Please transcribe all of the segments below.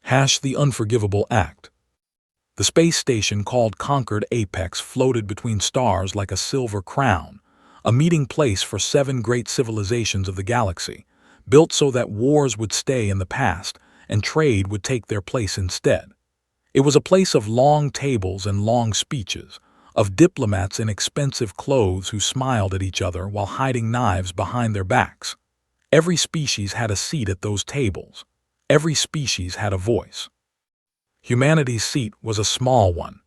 The unforgivable act. The space station called Conquered Apex floated between stars like a silver crown, a meeting place for 7 great civilizations of the galaxy, built so that wars would stay in the past and trade would take their place instead. It was a place of long tables and long speeches, of diplomats in expensive clothes who smiled at each other while hiding knives behind their backs. Every species had a seat at those tables. Every species had a voice. Humanity's seat was a small one.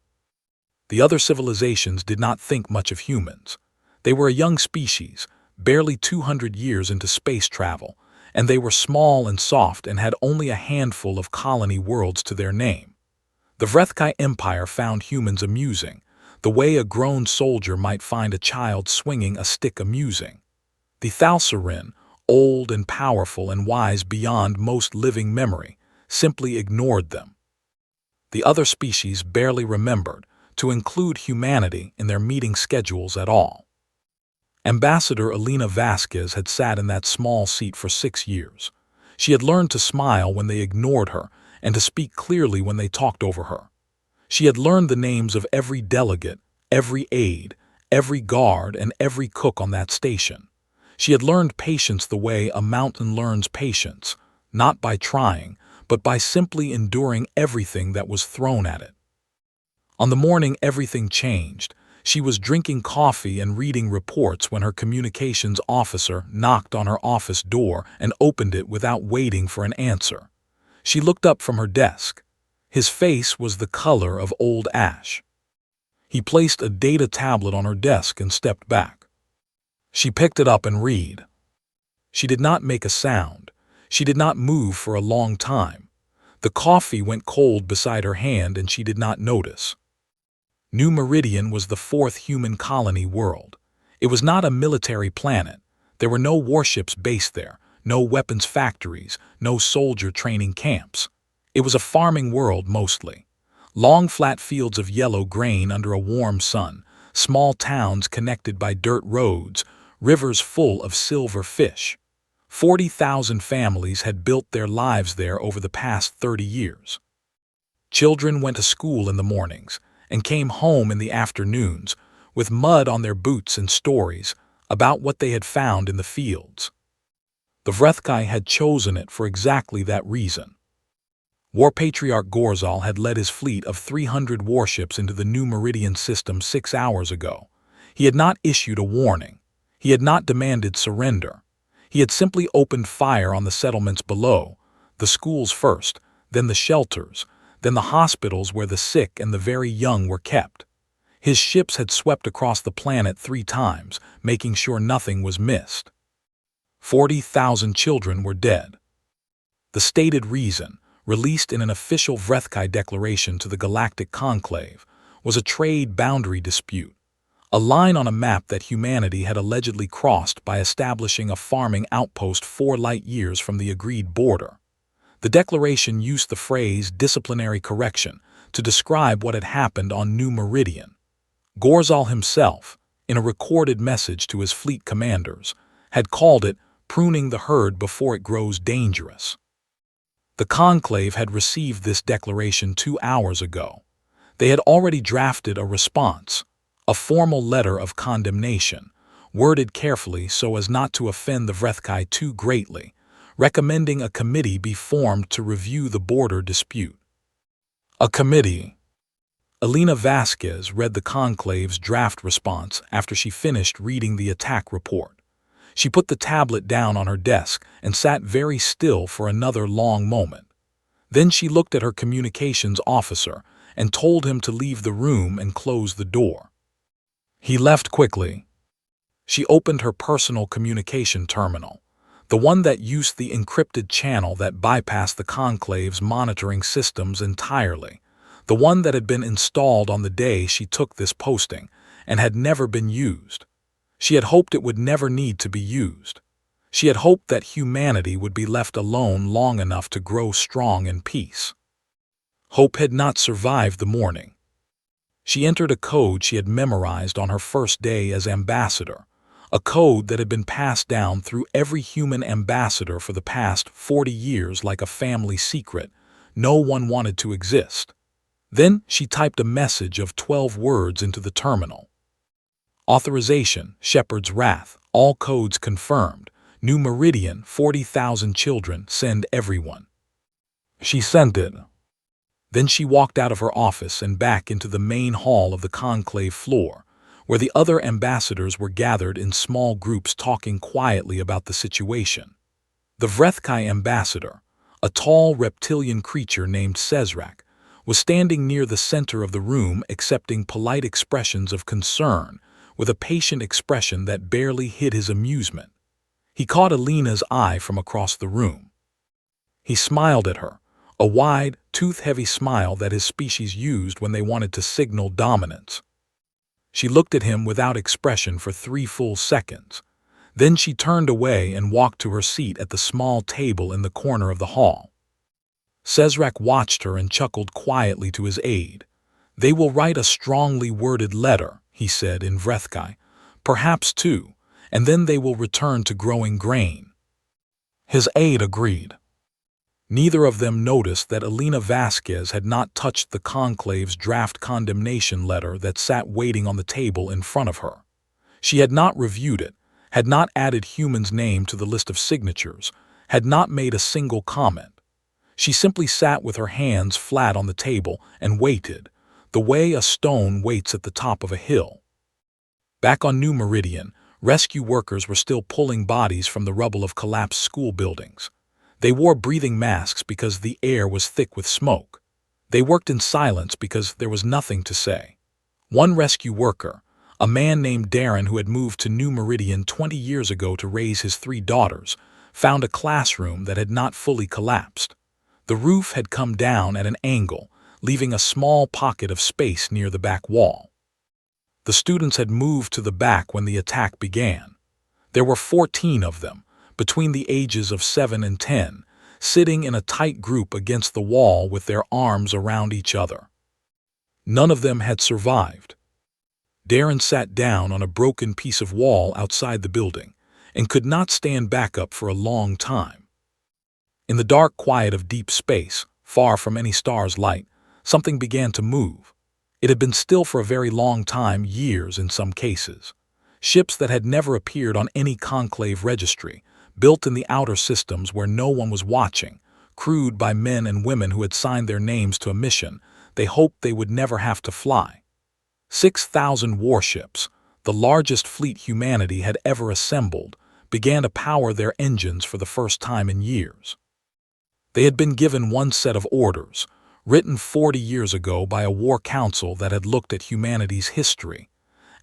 The other civilizations did not think much of humans. They were a young species, barely 200 years into space travel, and they were small and soft and had only a handful of colony worlds to their name. The Vrethkai Empire found humans amusing, the way a grown soldier might find a child swinging a stick amusing. The Thalsarin, old and powerful and wise beyond most living memory, simply ignored them. The other species barely remembered to include humanity in their meeting schedules at all. Ambassador Elena Vasquez had sat in that small seat for 6 years. She had learned to smile when they ignored her and to speak clearly when they talked over her. She had learned the names of every delegate, every aide, every guard, and every cook on that station. She had learned patience the way a mountain learns patience, not by trying, but by simply enduring everything that was thrown at it. On the morning everything changed, she was drinking coffee and reading reports when her communications officer knocked on her office door and opened it without waiting for an answer. She looked up from her desk. His face was the color of old ash. He placed a data tablet on her desk and stepped back. She picked it up and read. She did not make a sound. She did not move for a long time. The coffee went cold beside her hand and she did not notice. New Meridian was the 4th human colony world. It was not a military planet. There were no warships based there, no weapons factories, no soldier training camps. It was a farming world mostly. Long flat fields of yellow grain under a warm sun, small towns connected by dirt roads, rivers full of silver fish. 40,000 families had built their lives there over the past 30 years. Children went to school in the mornings and came home in the afternoons with mud on their boots and stories about what they had found in the fields. The Vrethkai had chosen it for exactly that reason. War Patriarch Gorzal had led his fleet of 300 warships into the New Meridian system 6 hours ago. He had not issued a warning. He had not demanded surrender. He had simply opened fire on the settlements below, the schools first, then the shelters, then the hospitals where the sick and the very young were kept. His ships had swept across the planet 3 times, making sure nothing was missed. 40,000 children were dead. The stated reason, released in an official Vrethkai declaration to the Galactic Conclave, was a trade boundary dispute, a line on a map that humanity had allegedly crossed by establishing a farming outpost 4 light years from the agreed border. The declaration used the phrase disciplinary correction to describe what had happened on New Meridian. Gorzal himself, in a recorded message to his fleet commanders, had called it pruning the herd before it grows dangerous. The Conclave had received this declaration 2 hours ago. They had already drafted a response, a formal letter of condemnation, worded carefully so as not to offend the Vrethkai too greatly, recommending a committee be formed to review the border dispute. A committee. Elena Vasquez read the Conclave's draft response after she finished reading the attack report. She put the tablet down on her desk and sat very still for another long moment. Then she looked at her communications officer and told him to leave the room and close the door. He left quickly. She opened her personal communication terminal, the one that used the encrypted channel that bypassed the Conclave's monitoring systems entirely, the one that had been installed on the day she took this posting and had never been used. She had hoped it would never need to be used. She had hoped that humanity would be left alone long enough to grow strong in peace. Hope had not survived the morning. She entered a code she had memorized on her first day as ambassador, a code that had been passed down through every human ambassador for the past 40 years like a family secret, no one wanted to exist. Then she typed a message of 12 words into the terminal. Authorization, Shepherd's Wrath, all codes confirmed. New Meridian, 40,000 children, send everyone. She sent it. Then she walked out of her office and back into the main hall of the conclave floor, where the other ambassadors were gathered in small groups talking quietly about the situation. The Vrethkai ambassador, a tall reptilian creature named Sezrak, was standing near the center of the room accepting polite expressions of concern with a patient expression that barely hid his amusement. He caught Alina's eye from across the room. He smiled at her, a wide, tooth-heavy smile that his species used when they wanted to signal dominance. She looked at him without expression for 3 full seconds. Then she turned away and walked to her seat at the small table in the corner of the hall. Sezrak watched her and chuckled quietly to his aide. "They will write a strongly worded letter," he said in Vrethkai, "perhaps 2, and then they will return to growing grain." His aide agreed. Neither of them noticed that Alina Vasquez had not touched the conclave's draft condemnation letter that sat waiting on the table in front of her. She had not reviewed it, had not added Human's name to the list of signatures, had not made a single comment. She simply sat with her hands flat on the table and waited, the way a stone waits at the top of a hill. Back on New Meridian, rescue workers were still pulling bodies from the rubble of collapsed school buildings. They wore breathing masks because the air was thick with smoke. They worked in silence because there was nothing to say. One rescue worker, a man named Darren who had moved to New Meridian 20 years ago to raise his 3 daughters, found a classroom that had not fully collapsed. The roof had come down at an angle, leaving a small pocket of space near the back wall. The students had moved to the back when the attack began. There were 14 of them, between the ages of 7 and 10, sitting in a tight group against the wall with their arms around each other. None of them had survived. Darren sat down on a broken piece of wall outside the building and could not stand back up for a long time. In the dark quiet of deep space, far from any star's light, something began to move. It had been still for a very long time, years in some cases. Ships that had never appeared on any conclave registry, built in the outer systems where no one was watching, crewed by men and women who had signed their names to a mission they hoped they would never have to fly. 6,000 warships, the largest fleet humanity had ever assembled, began to power their engines for the first time in years. They had been given one set of orders, written 40 years ago by a war council that had looked at humanity's history.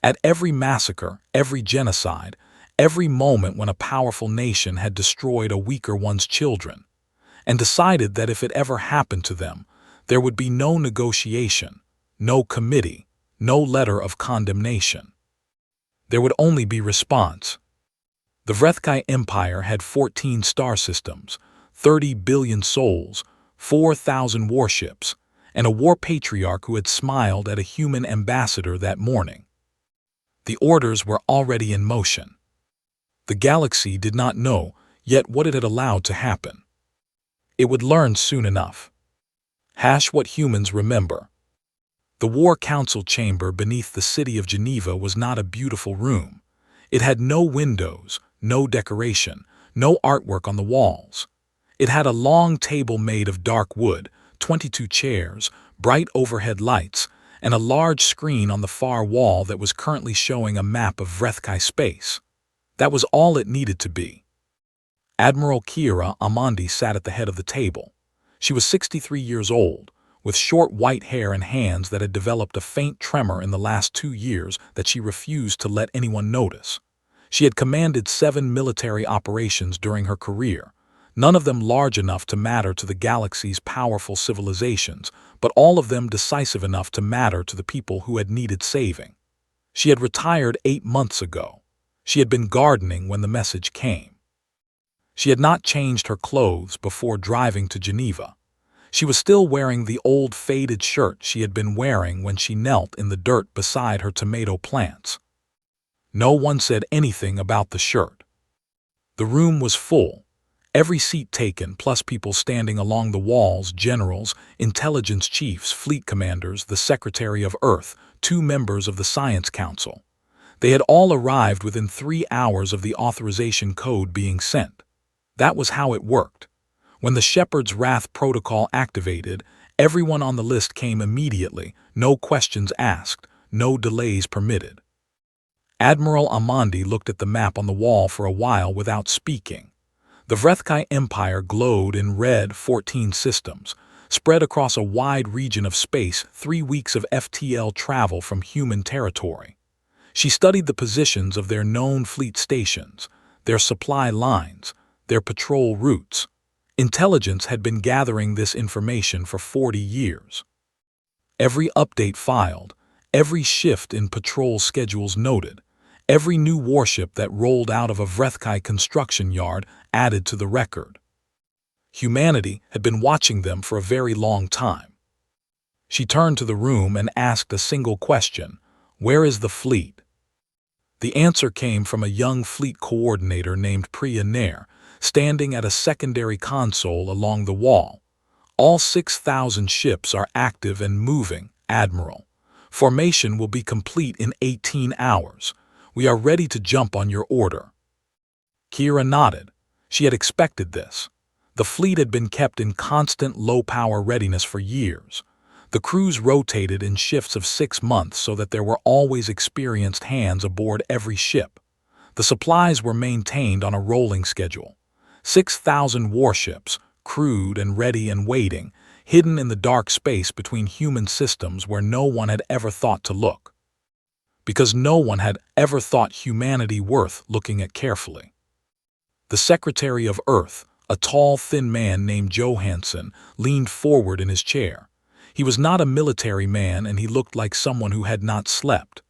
At every massacre, every genocide, every moment when a powerful nation had destroyed a weaker one's children, and decided that if it ever happened to them, there would be no negotiation, no committee, no letter of condemnation. There would only be response. The Vrethkai Empire had 14 star systems, 30 billion souls, 4,000 warships, and a war patriarch who had smiled at a human ambassador that morning. The orders were already in motion. The galaxy did not know yet what it had allowed to happen. It would learn soon enough. What humans remember. The War Council chamber beneath the city of Geneva was not a beautiful room. It had no windows, no decoration, no artwork on the walls. It had a long table made of dark wood, 22 chairs, bright overhead lights, and a large screen on the far wall that was currently showing a map of Vrethkai space. That was all it needed to be. Admiral Kira Amandi sat at the head of the table. She was 63 years old, with short white hair and hands that had developed a faint tremor in the last 2 years that she refused to let anyone notice. She had commanded 7 military operations during her career, none of them large enough to matter to the galaxy's powerful civilizations, but all of them decisive enough to matter to the people who had needed saving. She had retired 8 months ago. She had been gardening when the message came. She had not changed her clothes before driving to Geneva. She was still wearing the old faded shirt she had been wearing when she knelt in the dirt beside her tomato plants. No one said anything about the shirt. The room was full. Every seat taken, plus people standing along the walls, generals, intelligence chiefs, fleet commanders, the Secretary of Earth, 2 members of the Science Council. They had all arrived within 3 hours of the authorization code being sent. That was how it worked. When the Shepherd's Wrath protocol activated, everyone on the list came immediately, no questions asked, no delays permitted. Admiral Amandi looked at the map on the wall for a while without speaking. The Vrethkai Empire glowed in red 14 systems, spread across a wide region of space, 3 weeks of FTL travel from human territory. She studied the positions of their known fleet stations, their supply lines, their patrol routes. Intelligence had been gathering this information for 40 years. Every update filed, every shift in patrol schedules noted, every new warship that rolled out of a Vrethkai construction yard added to the record. Humanity had been watching them for a very long time. She turned to the room and asked a single question: "Where is the fleet?" The answer came from a young fleet coordinator named Priya Nair, standing at a secondary console along the wall. "All 6,000 ships are active and moving, Admiral. Formation will be complete in 18 hours. We are ready to jump on your order." Kira nodded. She had expected this. The fleet had been kept in constant low-power readiness for years. The crews rotated in shifts of 6 months so that there were always experienced hands aboard every ship. The supplies were maintained on a rolling schedule. 6,000 warships, crewed and ready and waiting, hidden in the dark space between human systems where no one had ever thought to look. Because no one had ever thought humanity worth looking at carefully. The Secretary of Earth, a tall, thin man named Johansson, leaned forward in his chair. He was not a military man, and he looked like someone who had not slept.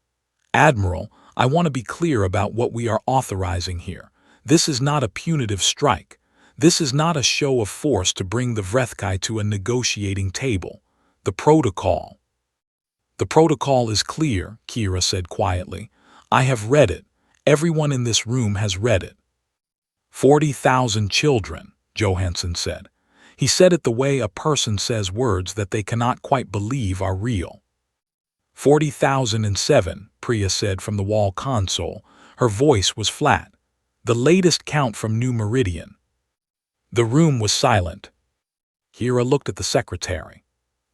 "Admiral, I want to be clear about what we are authorizing here. This is not a punitive strike. This is not a show of force to bring the Vrethkai to a negotiating table. The protocol." "The protocol is clear," Kira said quietly. "I have read it. Everyone in this room has read it." 40,000 children, Johansson said. He said it the way a person says words that they cannot quite believe are real. 40,007, Priya said from the wall console. Her voice was flat. "The latest count from New Meridian." The room was silent. Kira looked at the secretary.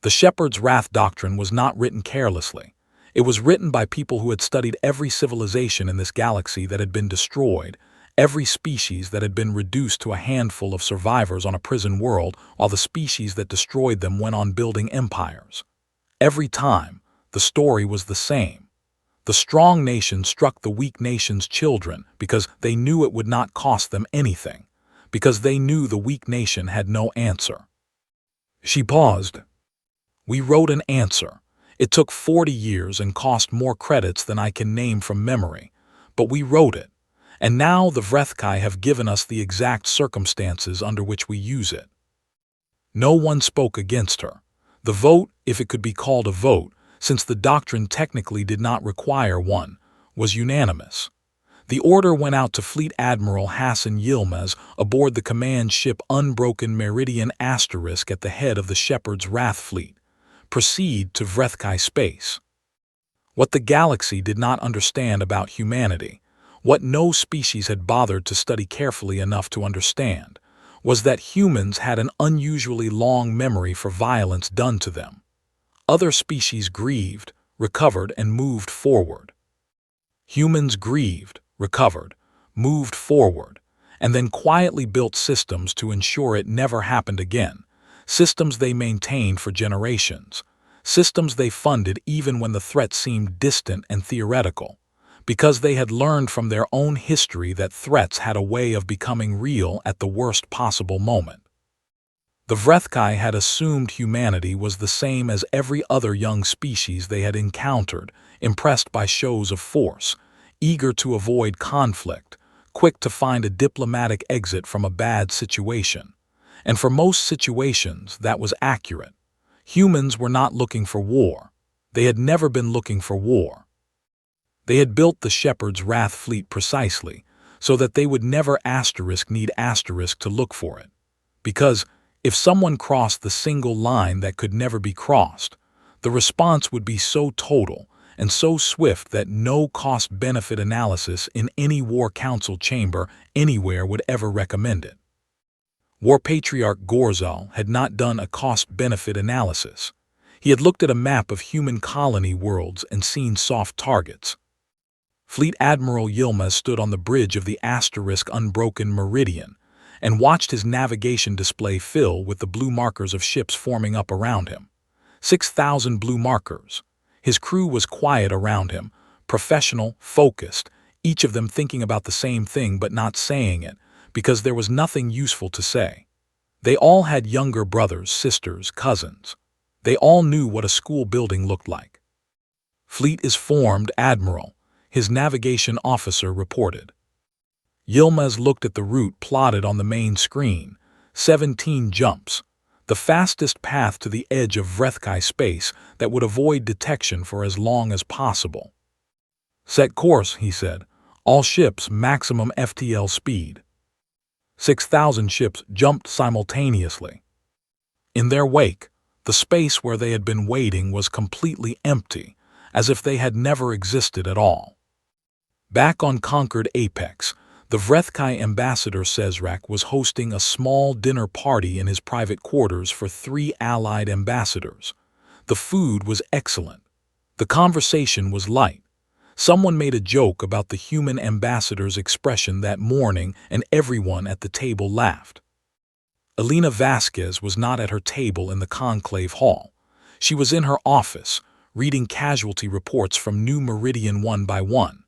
The Shepherd's Wrath doctrine was not written carelessly. It was written by people who had studied every civilization in this galaxy that had been destroyed, every species that had been reduced to a handful of survivors on a prison world, while the species that destroyed them went on building empires. Every time, the story was the same. The strong nation struck the weak nation's children because they knew it would not cost them anything, because they knew the weak nation had no answer. She paused. "We wrote an answer. It took 40 years and cost more credits than I can name from memory, but we wrote it. And now the Vrethkai have given us the exact circumstances under which we use it." No one spoke against her. The vote, if it could be called a vote, since the doctrine technically did not require one, was unanimous. The order went out to Fleet Admiral Hassan Yilmaz aboard the command ship Unbroken Meridian * at the head of the Shepherd's Wrath fleet. Proceed to Vrethkai space. What the galaxy did not understand about humanity, what no species had bothered to study carefully enough to understand, was that humans had an unusually long memory for violence done to them. Other species grieved, recovered, and moved forward. Humans grieved, recovered, moved forward, and then quietly built systems to ensure it never happened again, systems they maintained for generations, systems they funded even when the threat seemed distant and theoretical, because they had learned from their own history that threats had a way of becoming real at the worst possible moment. The Vrethkai had assumed humanity was the same as every other young species they had encountered, impressed by shows of force, eager to avoid conflict, quick to find a diplomatic exit from a bad situation. And for most situations, that was accurate. Humans were not looking for war. They had never been looking for war. They had built the Shepherd's Wrath fleet precisely so that they would never need to look for it. Because if someone crossed the single line that could never be crossed, the response would be so total and so swift that no cost-benefit analysis in any War Council chamber anywhere would ever recommend it. War Patriarch Gorzal had not done a cost-benefit analysis. He had looked at a map of human colony worlds and seen soft targets. Fleet Admiral Yilmaz stood on the bridge of the unbroken Meridian and watched his navigation display fill with the blue markers of ships forming up around him. 6,000 blue markers. His crew was quiet around him, professional, focused, each of them thinking about the same thing but not saying it, because there was nothing useful to say. They all had younger brothers, sisters, cousins. They all knew what a school building looked like. "Fleet is formed, Admiral," his navigation officer reported. Yilmaz looked at the route plotted on the main screen. 17 jumps. The fastest path to the edge of Vrethkai space that would avoid detection for as long as possible. "Set course," he said. "All ships maximum FTL speed." 6,000 ships jumped simultaneously. In their wake, the space where they had been waiting was completely empty, as if they had never existed at all. Back on conquered Apex, the Vrethkai ambassador Sezrak was hosting a small dinner party in his private quarters for 3 allied ambassadors. The food was excellent. The conversation was light. Someone made a joke about the human ambassador's expression that morning, and everyone at the table laughed. Elena Vasquez was not at her table in the conclave hall. She was in her office, reading casualty reports from New Meridian one by one.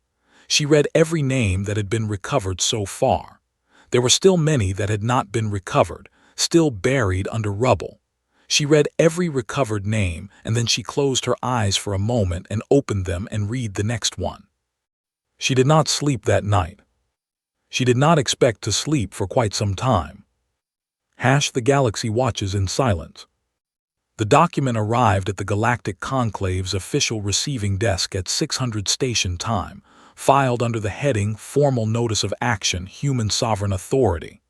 She read every name that had been recovered so far. There were still many that had not been recovered, still buried under rubble. She read every recovered name, and then she closed her eyes for a moment and opened them and read the next one. She did not sleep that night. She did not expect to sleep for quite some time. The galaxy watches in silence. The document arrived at the Galactic Conclave's official receiving desk at 600 station time, filed under the heading Formal Notice of Action, Human Sovereign Authority.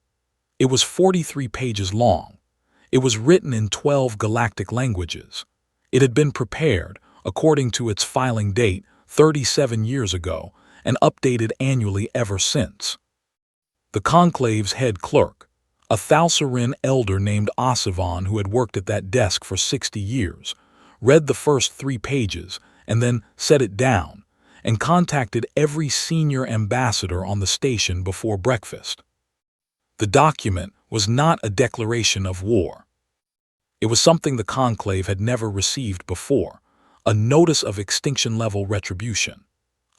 It was 43 pages long. It was written in 12 galactic languages. It had been prepared, according to its filing date, 37 years ago, and updated annually ever since. The Conclave's head clerk, a Thalsarin elder named Osivan who had worked at that desk for 60 years, read the first 3 pages and then set it down, and contacted every senior ambassador on the station before breakfast. The document was not a declaration of war. It was something the Conclave had never received before, a notice of extinction-level retribution,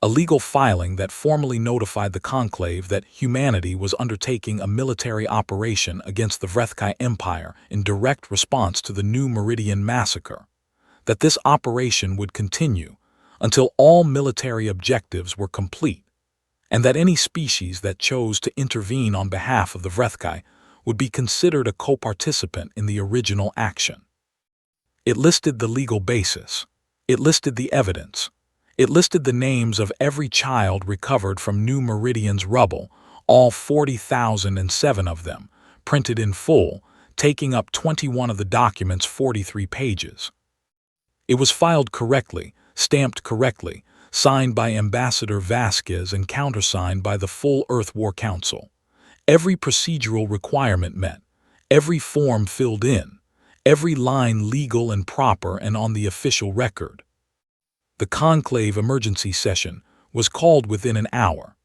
a legal filing that formally notified the Conclave that humanity was undertaking a military operation against the Vrethkai Empire in direct response to the New Meridian massacre, that this operation would continue until all military objectives were complete, and that any species that chose to intervene on behalf of the Vrethkai would be considered a co-participant in the original action. It listed the legal basis. It listed the evidence. It listed the names of every child recovered from New Meridian's rubble, all 40,007 of them, printed in full, taking up 21 of the document's 43 pages. It was filed correctly, stamped correctly, signed by Ambassador Vasquez and countersigned by the full Earth War Council. Every procedural requirement met, every form filled in, every line legal and proper and on the official record. The Conclave emergency session was called within an hour.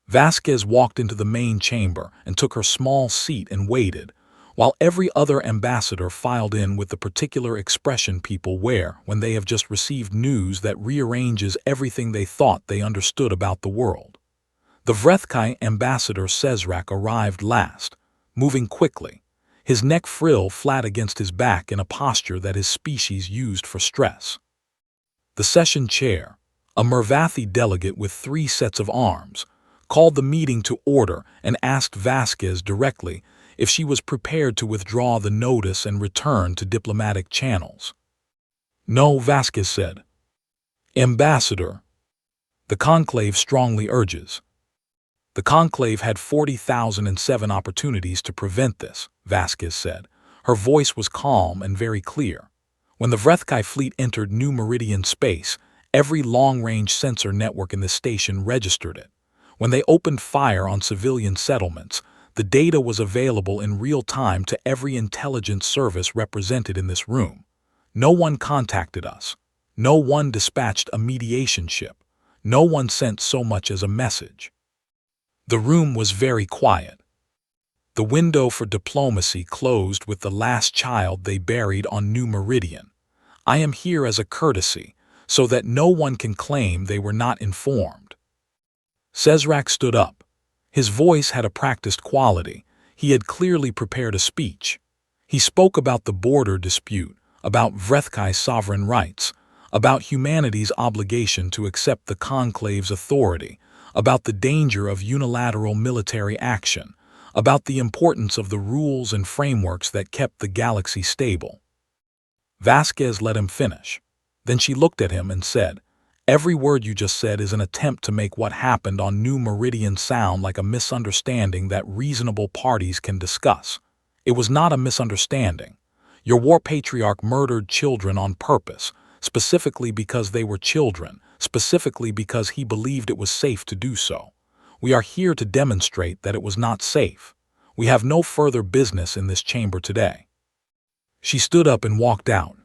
Vasquez walked into the main chamber and took her small seat and waited, while every other ambassador filed in with the particular expression people wear when they have just received news that rearranges everything they thought they understood about the world. The Vrethkai ambassador Sezrak arrived last, moving quickly, his neck frill flat against his back in a posture that his species used for stress. The session chair, a Mervathi delegate with 3 sets of arms, called the meeting to order and asked Vasquez directly if she was prepared to withdraw the notice and return to diplomatic channels. "No," Vasquez said. "Ambassador, the Conclave strongly urges." The Conclave had 40,007 opportunities to prevent this, Vasquez said. Her voice was calm and very clear. When the Vrethkai fleet entered New Meridian space, every long-range sensor network in the station registered it. When they opened fire on civilian settlements, the data was available in real time to every intelligence service represented in this room. No one contacted us. No one dispatched a mediation ship. No one sent so much as a message. The room was very quiet. The window for diplomacy closed with the last child they buried on New Meridian. I am here as a courtesy, so that no one can claim they were not informed. Cesrak stood up. His voice had a practiced quality. He had clearly prepared a speech. He spoke about the border dispute, about Vrethkai's sovereign rights, about humanity's obligation to accept the Conclave's authority, about the danger of unilateral military action, about the importance of the rules and frameworks that kept the galaxy stable. Vasquez let him finish. Then she looked at him and said, "Every word you just said is an attempt to make what happened on New Meridian sound like a misunderstanding that reasonable parties can discuss. It was not a misunderstanding. Your war patriarch murdered children on purpose, specifically because they were children, specifically because he believed it was safe to do so. We are here to demonstrate that it was not safe. We have no further business in this chamber today." She stood up and walked out.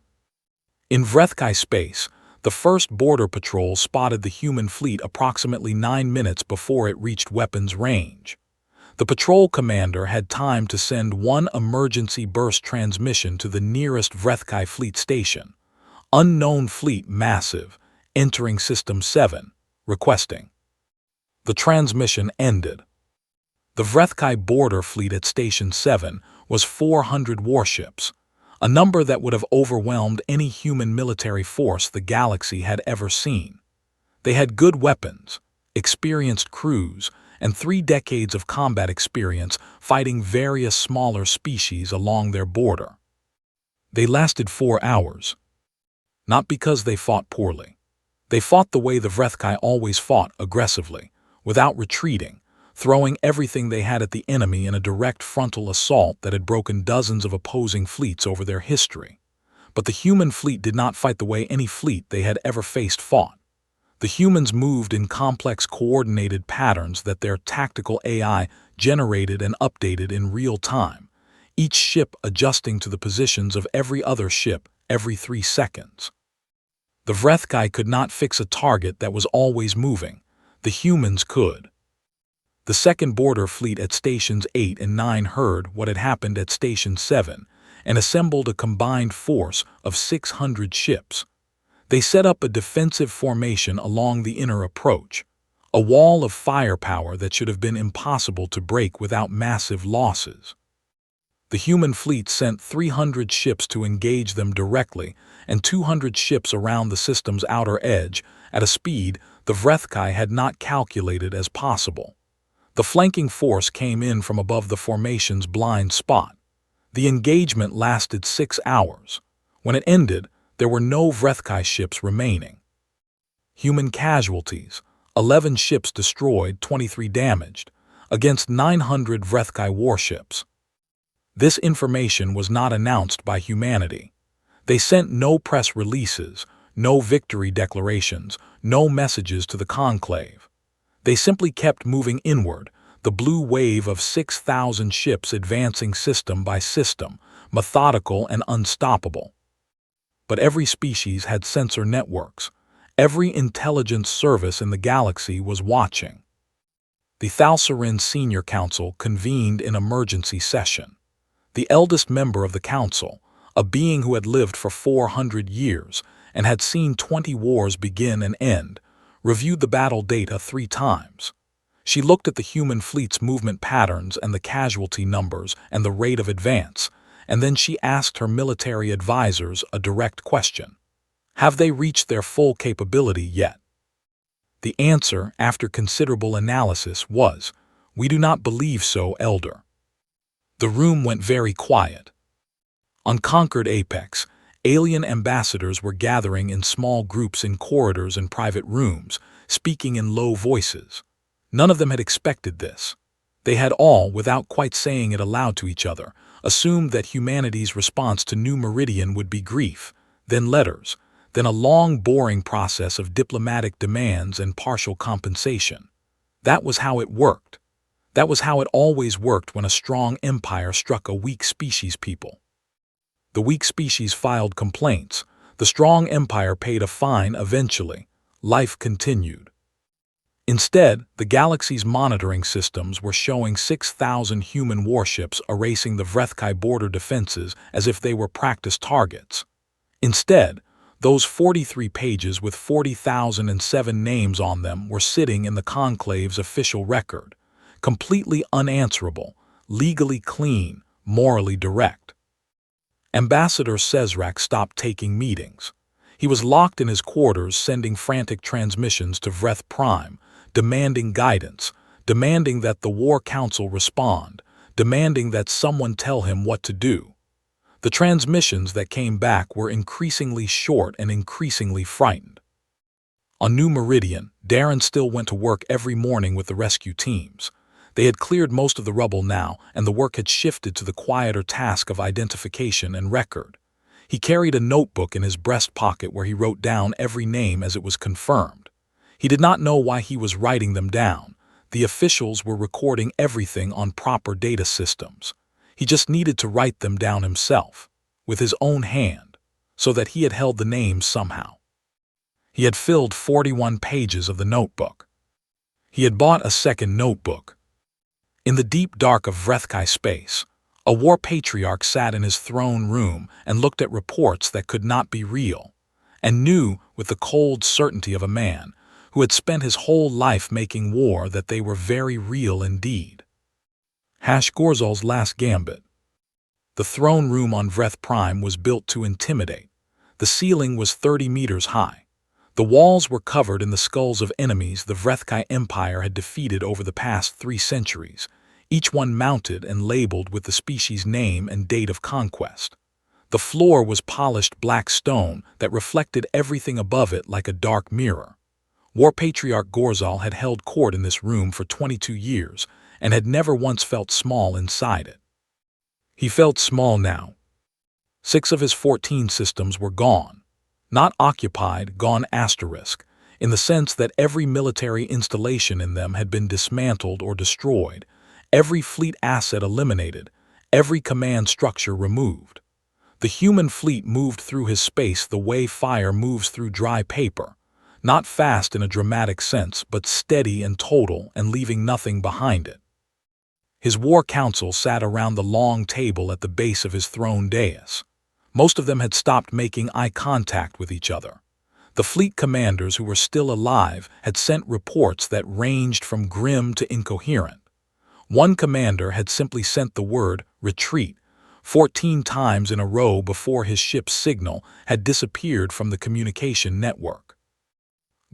In Vrethkai space, the first border patrol spotted the human fleet approximately 9 minutes before it reached weapons range. The patrol commander had time to send one emergency burst transmission to the nearest Vrethkai fleet station. Unknown fleet massive, entering System 7, requesting. The transmission ended. The Vrethkai border fleet at Station 7 was 400 warships, a number that would have overwhelmed any human military force the galaxy had ever seen. They had good weapons, experienced crews, and 3 decades of combat experience fighting various smaller species along their border. They lasted 4 hours. Not because they fought poorly. They fought the way the Vrethkai always fought, aggressively, without retreating, throwing everything they had at the enemy in a direct frontal assault that had broken dozens of opposing fleets over their history. But the human fleet did not fight the way any fleet they had ever faced fought. The humans moved in complex coordinated patterns that their tactical AI generated and updated in real time, each ship adjusting to the positions of every other ship every 3 seconds. The Vrethkai could not fix a target that was always moving. The humans could. The second border fleet at Stations 8 and 9 heard what had happened at Station 7 and assembled a combined force of 600 ships. They set up a defensive formation along the inner approach, a wall of firepower that should have been impossible to break without massive losses. The human fleet sent 300 ships to engage them directly and 200 ships around the system's outer edge at a speed the Vrethkai had not calculated as possible. The flanking force came in from above the formation's blind spot. The engagement lasted 6 hours. When it ended, there were no Vrethkai ships remaining. Human casualties: 11 ships destroyed, 23 damaged, against 900 Vrethkai warships. This information was not announced by humanity. They sent no press releases, no victory declarations, no messages to the Conclave. They simply kept moving inward, the blue wave of 6,000 ships advancing system by system, methodical and unstoppable. But every species had sensor networks. Every intelligence service in the galaxy was watching. The Thalsarin Senior Council convened in emergency session. The eldest member of the council, a being who had lived for 400 years and had seen 20 wars begin and end, reviewed the battle data 3 times. She looked at the human fleet's movement patterns and the casualty numbers and the rate of advance, and then she asked her military advisors a direct question. Have they reached their full capability yet? The answer, after considerable analysis, was, "We do not believe so, Elder." The room went very quiet. On Conquered Apex, alien ambassadors were gathering in small groups in corridors and private rooms, speaking in low voices. None of them had expected this. They had all, without quite saying it aloud to each other, assumed that humanity's response to New Meridian would be grief, then letters, then a long, boring process of diplomatic demands and partial compensation. That was how it worked. That was how it always worked when a strong empire struck a weak species people. The weak species filed complaints. The strong empire paid a fine eventually. Life continued. Instead, the galaxy's monitoring systems were showing 6,000 human warships erasing the Vrethkai border defenses as if they were practice targets. Instead, those 43 pages with 40,007 names on them were sitting in the Conclave's official record, completely unanswerable, legally clean, morally direct. Ambassador Cesrak stopped taking meetings. He was locked in his quarters sending frantic transmissions to Vreth Prime, demanding guidance, demanding that the War Council respond, demanding that someone tell him what to do. The transmissions that came back were increasingly short and increasingly frightened. On New Meridian, Darren still went to work every morning with the rescue teams. They had cleared most of the rubble now, and the work had shifted to the quieter task of identification and record. He carried a notebook in his breast pocket where he wrote down every name as it was confirmed. He did not know why he was writing them down. The officials were recording everything on proper data systems. He just needed to write them down himself, with his own hand, so that he had held the names somehow. He had filled 41 pages of the notebook. He had bought a second notebook. In the deep dark of Vrethkai space, a war patriarch sat in his throne room and looked at reports that could not be real, and knew with the cold certainty of a man who had spent his whole life making war that they were very real indeed. Gorzal's last gambit. The throne room on Vreth Prime was built to intimidate. The ceiling was 30 meters high. The walls were covered in the skulls of enemies the Vrethkai Empire had defeated over the past 3 centuries, each one mounted and labeled with the species' name and date of conquest. The floor was polished black stone that reflected everything above it like a dark mirror. War Patriarch Gorzal had held court in this room for 22 years and had never once felt small inside it. He felt small now. 6 of his 14 systems were gone. Not occupied, gone asterisk, in the sense that every military installation in them had been dismantled or destroyed, every fleet asset eliminated, every command structure removed. The human fleet moved through his space the way fire moves through dry paper, not fast in a dramatic sense, but steady and total and leaving nothing behind it. His war council sat around the long table at the base of his throne dais. Most of them had stopped making eye contact with each other. The fleet commanders who were still alive had sent reports that ranged from grim to incoherent. One commander had simply sent the word retreat 14 times in a row before his ship's signal had disappeared from the communication network.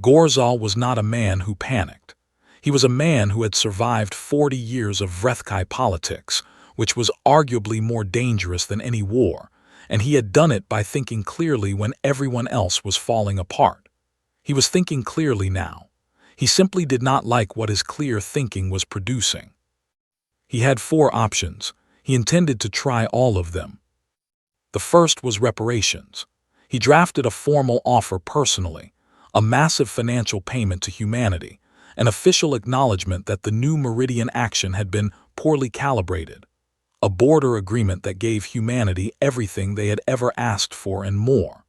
Gorzal was not a man who panicked. He was a man who had survived 40 years of Vrethkai politics, which was arguably more dangerous than any war, and he had done it by thinking clearly when everyone else was falling apart. He was thinking clearly now. He simply did not like what his clear thinking was producing. He had 4 options. He intended to try all of them. The first was reparations. He drafted a formal offer personally, a massive financial payment to humanity, an official acknowledgement that the New Meridian action had been poorly calibrated, a border agreement that gave humanity everything they had ever asked for and more.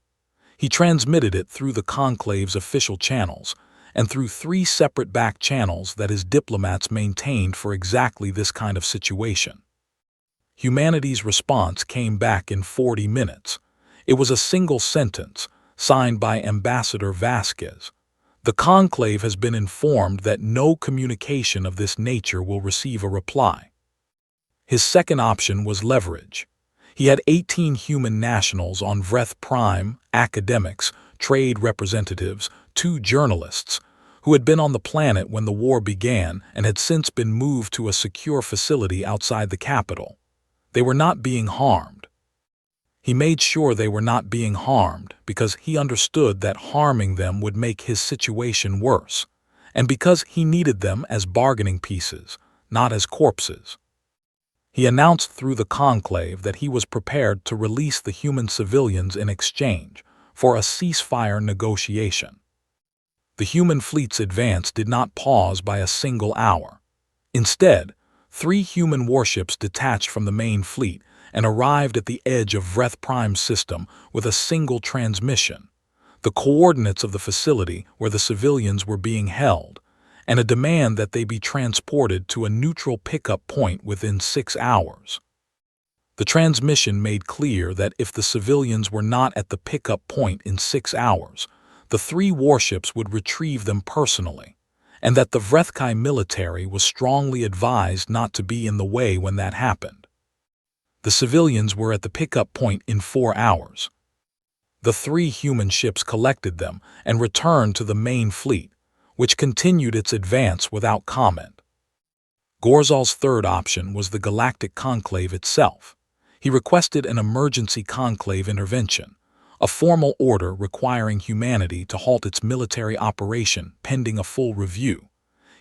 He transmitted it through the Conclave's official channels and through 3 separate back channels that his diplomats maintained for exactly this kind of situation. Humanity's response came back in 40 minutes. It was a single sentence, signed by Ambassador Vasquez. The Conclave has been informed that no communication of this nature will receive a reply. His second option was leverage. He had 18 human nationals on Vreth Prime, academics, trade representatives, 2 journalists, who had been on the planet when the war began and had since been moved to a secure facility outside the capital. They were not being harmed. He made sure they were not being harmed because he understood that harming them would make his situation worse, and because he needed them as bargaining pieces, not as corpses. He announced through the conclave that he was prepared to release the human civilians in exchange for a ceasefire negotiation. The human fleet's advance did not pause by a single hour. Instead, 3 human warships detached from the main fleet and arrived at the edge of Vreth Prime's system with a single transmission, the coordinates of the facility where the civilians were being held, and a demand that they be transported to a neutral pickup point within 6 hours. The transmission made clear that if the civilians were not at the pickup point in 6 hours, the 3 warships would retrieve them personally, and that the Vrethkai military was strongly advised not to be in the way when that happened. The civilians were at the pickup point in 4 hours. The 3 human ships collected them and returned to the main fleet, which continued its advance without comment. Gorzal's third option was the Galactic Conclave itself. He requested an emergency conclave intervention, a formal order requiring humanity to halt its military operation pending a full review.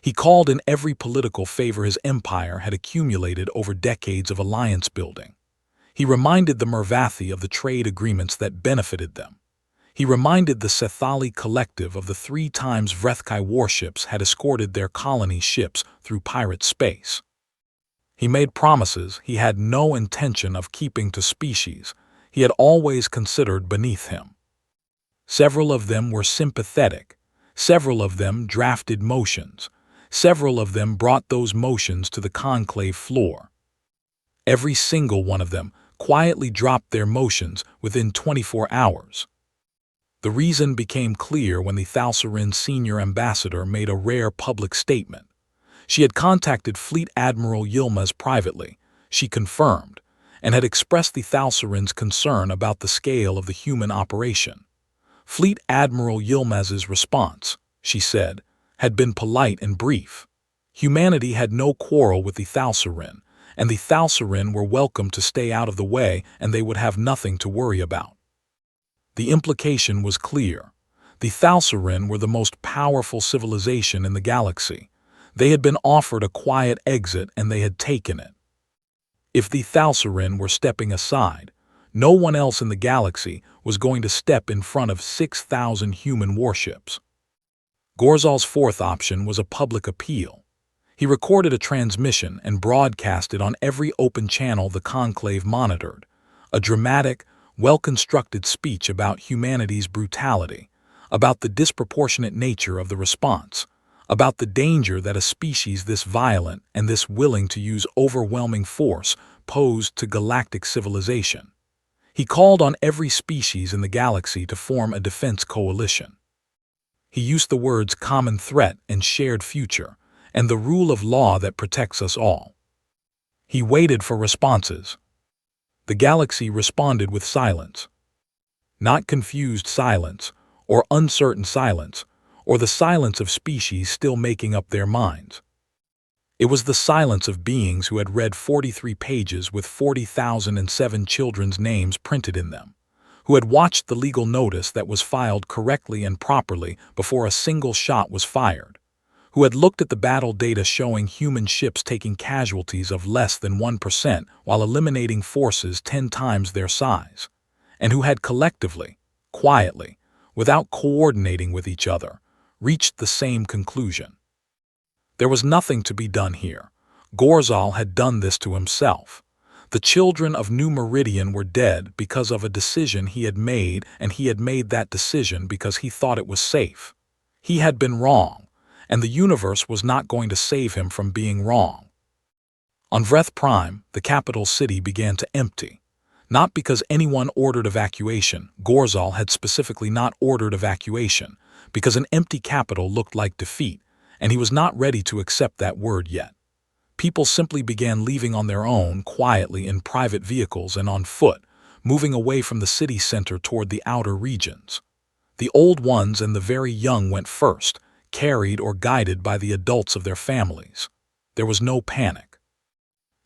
He called in every political favor his empire had accumulated over decades of alliance building. He reminded the Mervathi of the trade agreements that benefited them. He reminded the Sethali collective of the 3 times Vrethkai warships had escorted their colony ships through pirate space. He made promises he had no intention of keeping to species he had always considered beneath him. Several of them were sympathetic, several of them drafted motions, several of them brought those motions to the conclave floor. Every single one of them quietly dropped their motions within 24 hours. The reason became clear when the Thalsarin senior ambassador made a rare public statement. She had contacted Fleet Admiral Yilmaz privately, she confirmed, and had expressed the Thalsarin's concern about the scale of the human operation. Fleet Admiral Yilmaz's response, she said, had been polite and brief. Humanity had no quarrel with the Thalsarin, and the Thalsarin were welcome to stay out of the way and they would have nothing to worry about. The implication was clear. The Thalsarin were the most powerful civilization in the galaxy. They had been offered a quiet exit and they had taken it. If the Thalsarin were stepping aside, no one else in the galaxy was going to step in front of 6,000 human warships. Gorzal's fourth option was a public appeal. He recorded a transmission and broadcast it on every open channel the conclave monitored, a dramatic, well-constructed speech about humanity's brutality, about the disproportionate nature of the response, about the danger that a species this violent and this willing to use overwhelming force posed to galactic civilization. He called on every species in the galaxy to form a defense coalition. He used the words common threat and shared future, and the rule of law that protects us all. He waited for responses. The galaxy responded with silence. Not confused silence, or uncertain silence, or the silence of species still making up their minds. It was the silence of beings who had read 43 pages with 40,007 children's names printed in them, who had watched the legal notice that was filed correctly and properly before a single shot was fired, who had looked at the battle data showing human ships taking casualties of less than 1% while eliminating forces 10 times their size, and who had collectively, quietly, without coordinating with each other, reached the same conclusion. There was nothing to be done here. Gorzal had done this to himself. The children of New Meridian were dead because of a decision he had made, and he had made that decision because he thought it was safe. He had been wrong, and the universe was not going to save him from being wrong. On Vreth Prime, the capital city began to empty. Not because anyone ordered evacuation. Gorzal had specifically not ordered evacuation, because an empty capital looked like defeat, and he was not ready to accept that word yet. People simply began leaving on their own, quietly in private vehicles and on foot, moving away from the city center toward the outer regions. The old ones and the very young went first, carried or guided by the adults of their families. There was no panic.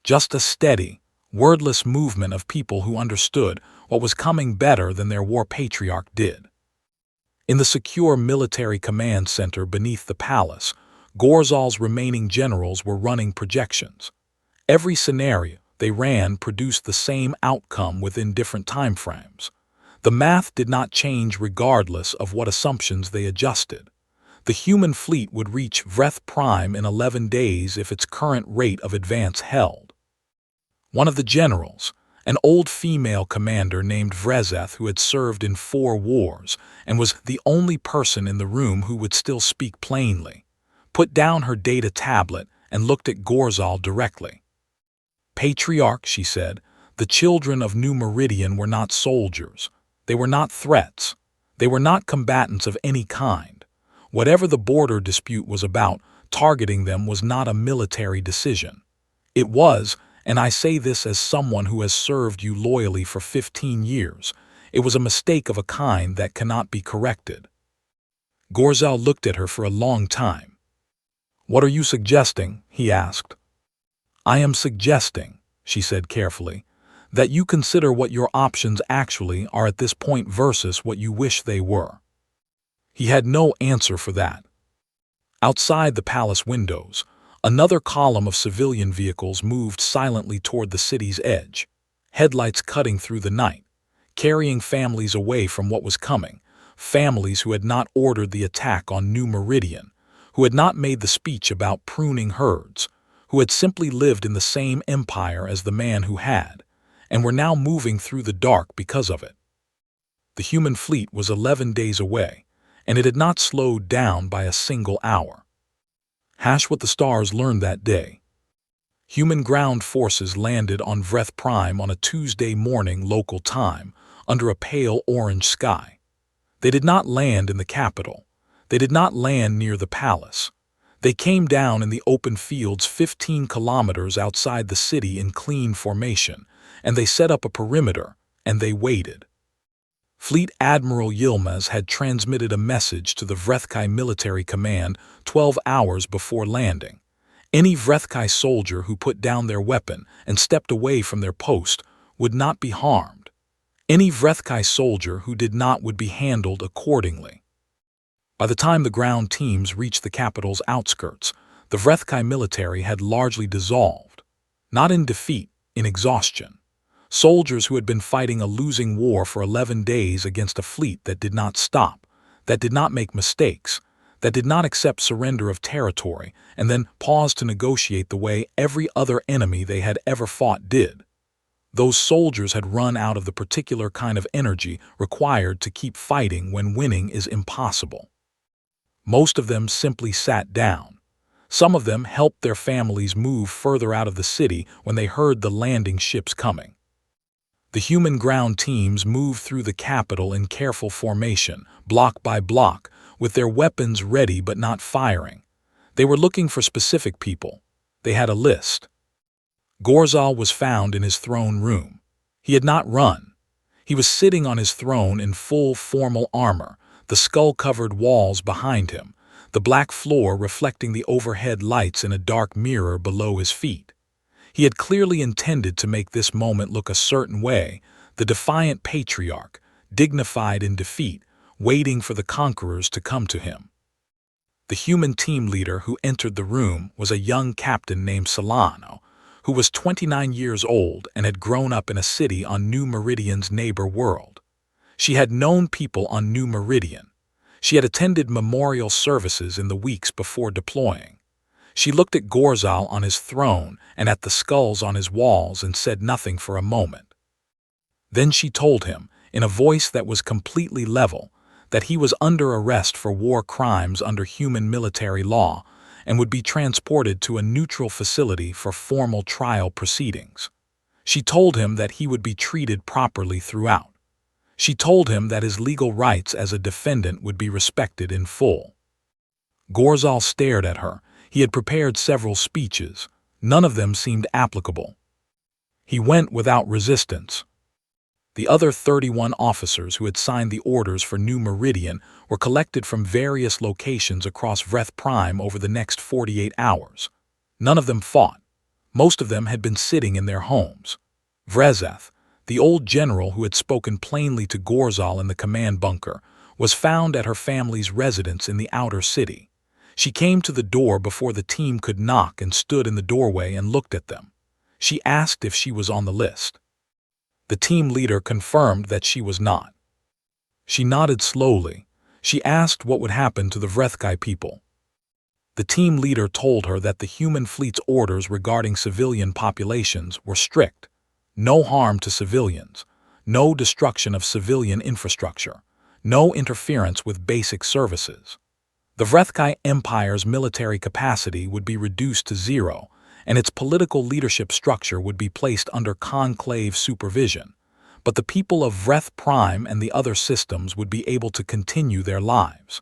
Just a steady, wordless movement of people who understood what was coming better than their war patriarch did. In the secure military command center beneath the palace, Gorzal's remaining generals were running projections. Every scenario they ran produced the same outcome within different timeframes. The math did not change regardless of what assumptions they adjusted. The human fleet would reach Vreth Prime in 11 days if its current rate of advance held. One of the generals, an old female commander named Vrezeth who had served in 4 wars and was the only person in the room who would still speak plainly, put down her data tablet and looked at Gorzal directly. "Patriarch," she said, "the children of New Meridian were not soldiers. They were not threats. They were not combatants of any kind. Whatever the border dispute was about, targeting them was not a military decision. It was, and I say this as someone who has served you loyally for 15 years, it was a mistake of a kind that cannot be corrected." Gorzal looked at her for a long time. "What are you suggesting?" he asked. "I am suggesting," she said carefully, "that you consider what your options actually are at this point versus what you wish they were." He had no answer for that. Outside the palace windows, another column of civilian vehicles moved silently toward the city's edge, headlights cutting through the night, carrying families away from what was coming, families who had not ordered the attack on New Meridian, who had not made the speech about pruning herds, who had simply lived in the same empire as the man who had, and were now moving through the dark because of it. The human fleet was 11 days away, and it had not slowed down by a single hour. What the stars learned that day. Human ground forces landed on Vreth Prime on a Tuesday morning local time, under a pale orange sky. They did not land in the capital. They did not land near the palace. They came down in the open fields 15 kilometers outside the city in clean formation, and they set up a perimeter, and they waited. Fleet Admiral Yilmaz had transmitted a message to the Vrethkai military command 12 hours before landing. Any Vrethkai soldier who put down their weapon and stepped away from their post would not be harmed. Any Vrethkai soldier who did not would be handled accordingly. By the time the ground teams reached the capital's outskirts, the Vrethkai military had largely dissolved. Not in defeat, in exhaustion. Soldiers who had been fighting a losing war for 11 days against a fleet that did not stop, that did not make mistakes, that did not accept surrender of territory, and then pause to negotiate the way every other enemy they had ever fought did. Those soldiers had run out of the particular kind of energy required to keep fighting when winning is impossible. Most of them simply sat down. Some of them helped their families move further out of the city when they heard the landing ships coming. The human ground teams moved through the capital in careful formation, block by block, with their weapons ready but not firing. They were looking for specific people. They had a list. Gorzal was found in his throne room. He had not run. He was sitting on his throne in full formal armor, the skull-covered walls behind him, the black floor reflecting the overhead lights in a dark mirror below his feet. He had clearly intended to make this moment look a certain way, the defiant patriarch, dignified in defeat, waiting for the conquerors to come to him. The human team leader who entered the room was a young captain named Solano, who was 29 years old and had grown up in a city on New Meridian's neighbor world. She had known people on New Meridian. She had attended memorial services in the weeks before deploying. She looked at Gorzal on his throne and at the skulls on his walls and said nothing for a moment. Then she told him, in a voice that was completely level, that he was under arrest for war crimes under human military law and would be transported to a neutral facility for formal trial proceedings. She told him that he would be treated properly throughout. She told him that his legal rights as a defendant would be respected in full. Gorzal stared at her. He had prepared several speeches. None of them seemed applicable. He went without resistance. The other 31 officers who had signed the orders for New Meridian were collected from various locations across Vreth Prime over the next 48 hours. None of them fought. Most of them had been sitting in their homes. Vrezeth, the old general who had spoken plainly to Gorzal in the command bunker, was found at her family's residence in the outer city. She came to the door before the team could knock and stood in the doorway and looked at them. She asked if she was on the list. The team leader confirmed that she was not. She nodded slowly. She asked what would happen to the Vrethkai people. The team leader told her that the human fleet's orders regarding civilian populations were strict. No harm to civilians, no destruction of civilian infrastructure, no interference with basic services. The Vrethkai Empire's military capacity would be reduced to zero, and its political leadership structure would be placed under conclave supervision. But the people of Vreth Prime and the other systems would be able to continue their lives.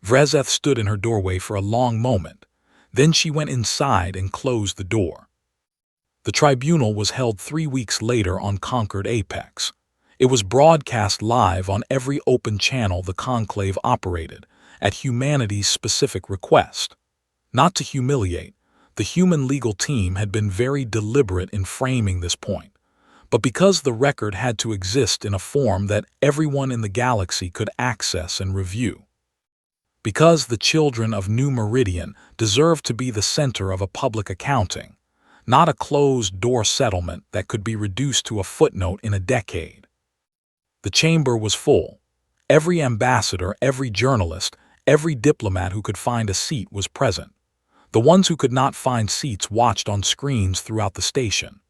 Vrezeth stood in her doorway for a long moment. Then she went inside and closed the door. The tribunal was held 3 weeks later on Conquered Apex. It was broadcast live on every open channel the Conclave operated, at humanity's specific request. Not to humiliate, the human legal team had been very deliberate in framing this point. But because the record had to exist in a form that everyone in the galaxy could access and review. Because the children of New Meridian deserved to be the center of a public accounting, not a closed-door settlement that could be reduced to a footnote in a decade. The chamber was full. Every ambassador, every journalist, every diplomat who could find a seat was present. The ones who could not find seats watched on screens throughout the station.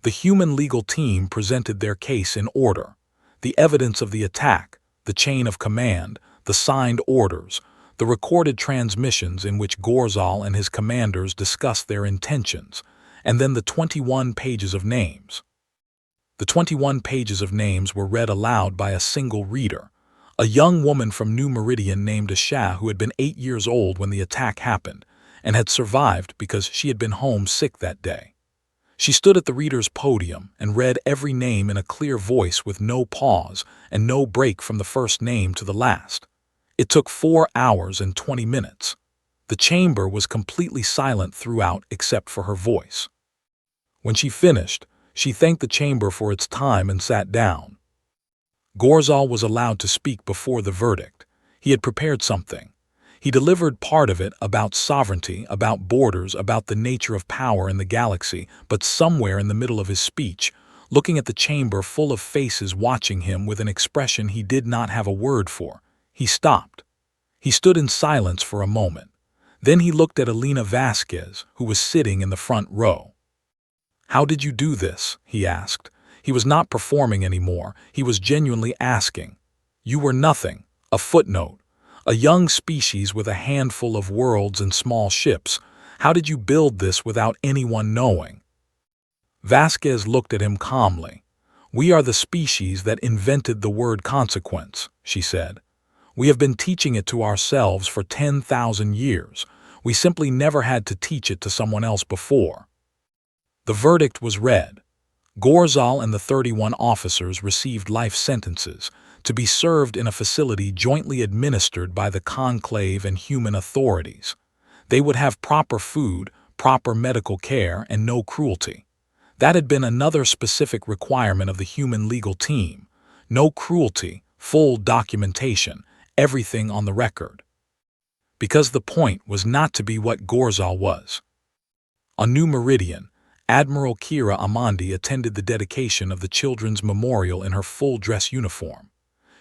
The human legal team presented their case in order. The evidence of the attack, the chain of command, the signed orders, the recorded transmissions in which Gorzal and his commanders discussed their intentions, and then the 21 pages of names. The 21 pages of names were read aloud by a single reader, a young woman from New Meridian named Asha who had been 8 years old when the attack happened and had survived because she had been home sick that day. She stood at the reader's podium and read every name in a clear voice with no pause and no break from the first name to the last. It took 4 hours and 20 minutes. The chamber was completely silent throughout except for her voice. When she finished, she thanked the chamber for its time and sat down. Gorzal was allowed to speak before the verdict. He had prepared something. He delivered part of it about sovereignty, about borders, about the nature of power in the galaxy, but somewhere in the middle of his speech, looking at the chamber full of faces watching him with an expression he did not have a word for, he stopped. He stood in silence for a moment. Then he looked at Elena Vasquez, who was sitting in the front row. "How did you do this?" he asked. He was not performing anymore. He was genuinely asking. "You were nothing, a footnote, a young species with a handful of worlds and small ships. How did you build this without anyone knowing?" Vasquez looked at him calmly. "We are the species that invented the word consequence," she said. "We have been teaching it to ourselves for 10,000 years. We simply never had to teach it to someone else before." The verdict was read. Gorzal and the 31 officers received life sentences to be served in a facility jointly administered by the Conclave and human authorities. They would have proper food, proper medical care, and no cruelty. That had been another specific requirement of the human legal team. No cruelty, full documentation, everything on the record. Because the point was not to be what Gorzal was. On New Meridian, Admiral Kira Amandi attended the dedication of the Children's Memorial in her full-dress uniform.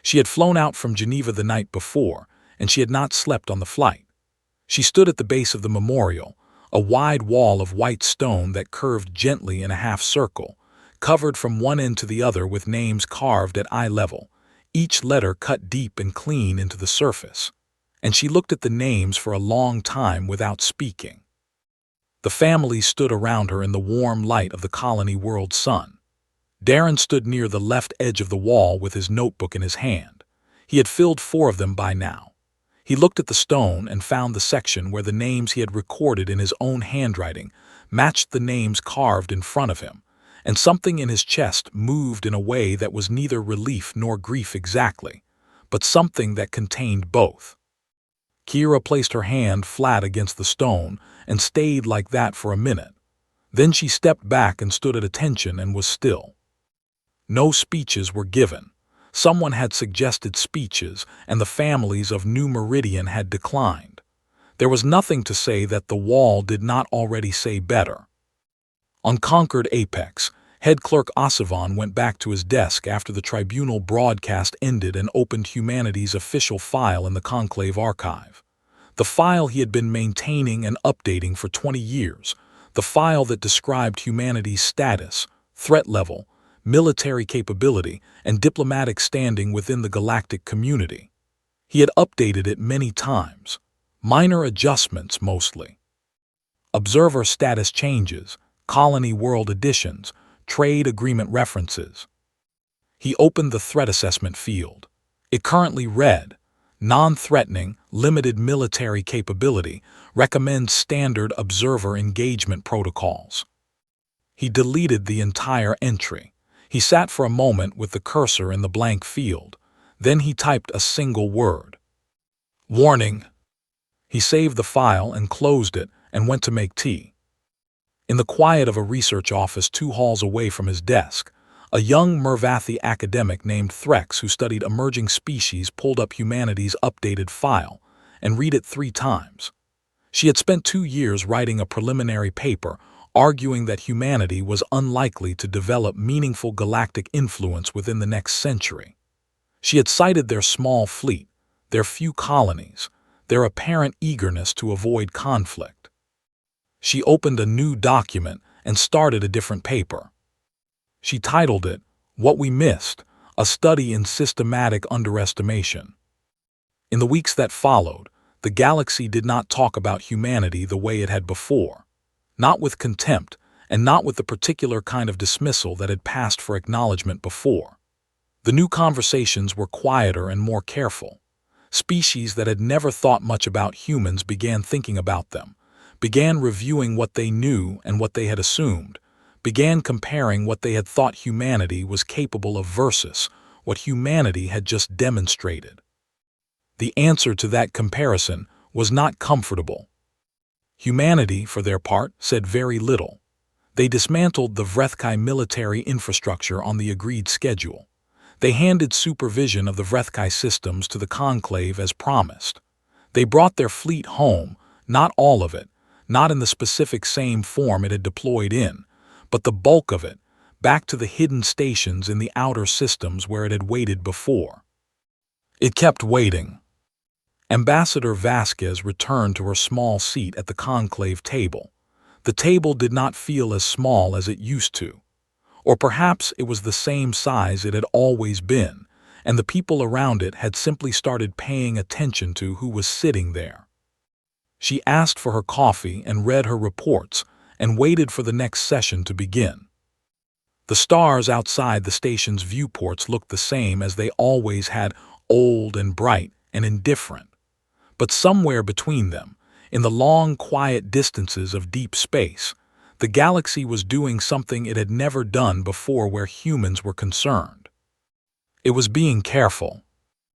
She had flown out from Geneva the night before, and she had not slept on the flight. She stood at the base of the memorial, a wide wall of white stone that curved gently in a half-circle, covered from one end to the other with names carved at eye level, each letter cut deep and clean into the surface. And she looked at the names for a long time without speaking. The family stood around her in the warm light of the colony world sun. Darren stood near the left edge of the wall with his notebook in his hand. He had filled 4 of them by now. He looked at the stone and found the section where the names he had recorded in his own handwriting matched the names carved in front of him, and something in his chest moved in a way that was neither relief nor grief exactly, but something that contained both. Kira placed her hand flat against the stone and stayed like that for a minute. Then she stepped back and stood at attention and was still. No speeches were given. Someone had suggested speeches, and the families of New Meridian had declined. There was nothing to say that the wall did not already say better. On Conquered Apex, head clerk Osivan went back to his desk after the tribunal broadcast ended and opened humanity's official file in the Conclave archive. The file he had been maintaining and updating for 20 years, the file that described humanity's status, threat level, military capability, and diplomatic standing within the galactic community. He had updated it many times, minor adjustments mostly. Observer status changes, colony world additions, trade agreement references. He opened the threat assessment field. It currently read, non-threatening, limited military capability, recommends standard observer engagement protocols. He deleted the entire entry. He sat for a moment with the cursor in the blank field. Then he typed a single word. Warning. He saved the file and closed it and went to make tea. In the quiet of a research office 2 halls away from his desk, a young Mervathi academic named Threx who studied emerging species pulled up humanity's updated file and read it 3 times. She had spent 2 years writing a preliminary paper arguing that humanity was unlikely to develop meaningful galactic influence within the next century. She had cited their small fleet, their few colonies, their apparent eagerness to avoid conflict. She opened a new document and started a different paper. She titled it, What We Missed, a Study in Systematic Underestimation. In the weeks that followed, the galaxy did not talk about humanity the way it had before, not with contempt and not with the particular kind of dismissal that had passed for acknowledgement before. The new conversations were quieter and more careful. Species that had never thought much about humans began thinking about them, began reviewing what they knew and what they had assumed, began comparing what they had thought humanity was capable of versus what humanity had just demonstrated. The answer to that comparison was not comfortable. Humanity, for their part, said very little. They dismantled the Vrethkai military infrastructure on the agreed schedule. They handed supervision of the Vrethkai systems to the Conclave as promised. They brought their fleet home, not all of it, not in the specific same form it had deployed in, but the bulk of it, back to the hidden stations in the outer systems where it had waited before. It kept waiting. Ambassador Vasquez returned to her small seat at the conclave table. The table did not feel as small as it used to. Or perhaps it was the same size it had always been, and the people around it had simply started paying attention to who was sitting there. She asked for her coffee and read her reports and waited for the next session to begin. The stars outside the station's viewports looked the same as they always had, old and bright and indifferent. But somewhere between them, in the long, quiet distances of deep space, the galaxy was doing something it had never done before where humans were concerned. It was being careful.